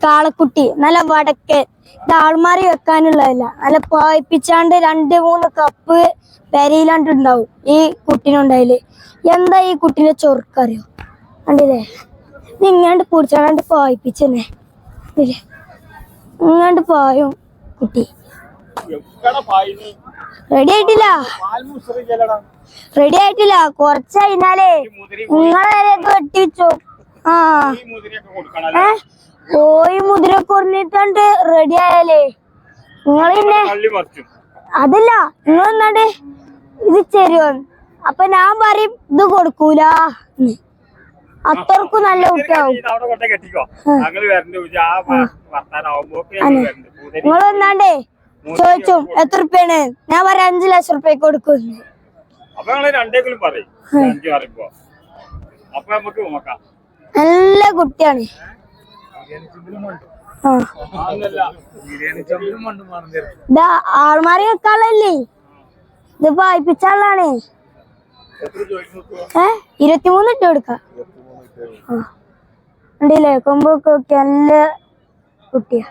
കാളക്കുട്ടി നല്ല വടക്കൻ. ഇത് ആൾമാറി വെക്കാനുള്ളതല്ല, നല്ല പായിപ്പിച്ചാണ്ട് 2-3 കപ്പ് പെരയിലാണ്ടുണ്ടാവും ഈ കുട്ടീനുണ്ടായില്. എന്താ ഈ കുട്ടീനെ ചൊറുക്കറിയോ? കണ്ടില്ലേ, ഇങ്ങാണ്ട് പൊടിച്ചാണ്ട് പായിപ്പിച്ചെന്നെ ഇങ്ങാണ്ട് പായും കുട്ടി. റെഡി ആയിട്ടില്ല, റെഡി ആയിട്ടില്ല. കുറച്ച് കഴിഞ്ഞാലേ നിങ്ങളെ വരെയൊക്കെ വെട്ടിവെച്ചു. ആ കോഴി മുതിര കൊണ്ടിട്ടുണ്ട്. റെഡി ആയാലേ നിങ്ങൾ പിന്നെ അതല്ല, നിങ്ങൾ എന്നാണ്ട് ഇത് തരുമോ? അപ്പൊ ഞാൻ പറയും ഇത് കൊടുക്കൂല. അത്രക്കും നല്ല കുട്ടിയാവും. നിങ്ങൾ എന്നാണ്ടേ ചോദിച്ചും എത്ര റുപ്യാണ്? ഞാൻ പറയാം 5 ലക്ഷം റുപ്യക്ക് കൊടുക്കും. നല്ല കുട്ടിയാണ്. ഇതാ ആൾമാറി വെക്കാളല്ലേ, ഇത് വായിപ്പിച്ചാളാണ്. 23 ഇട്ട് കൊടുക്കാം. ഉണ്ടല്ലേ കൊമ്പൊക്കെ ഒക്കെ നല്ല കുട്ടിയാ.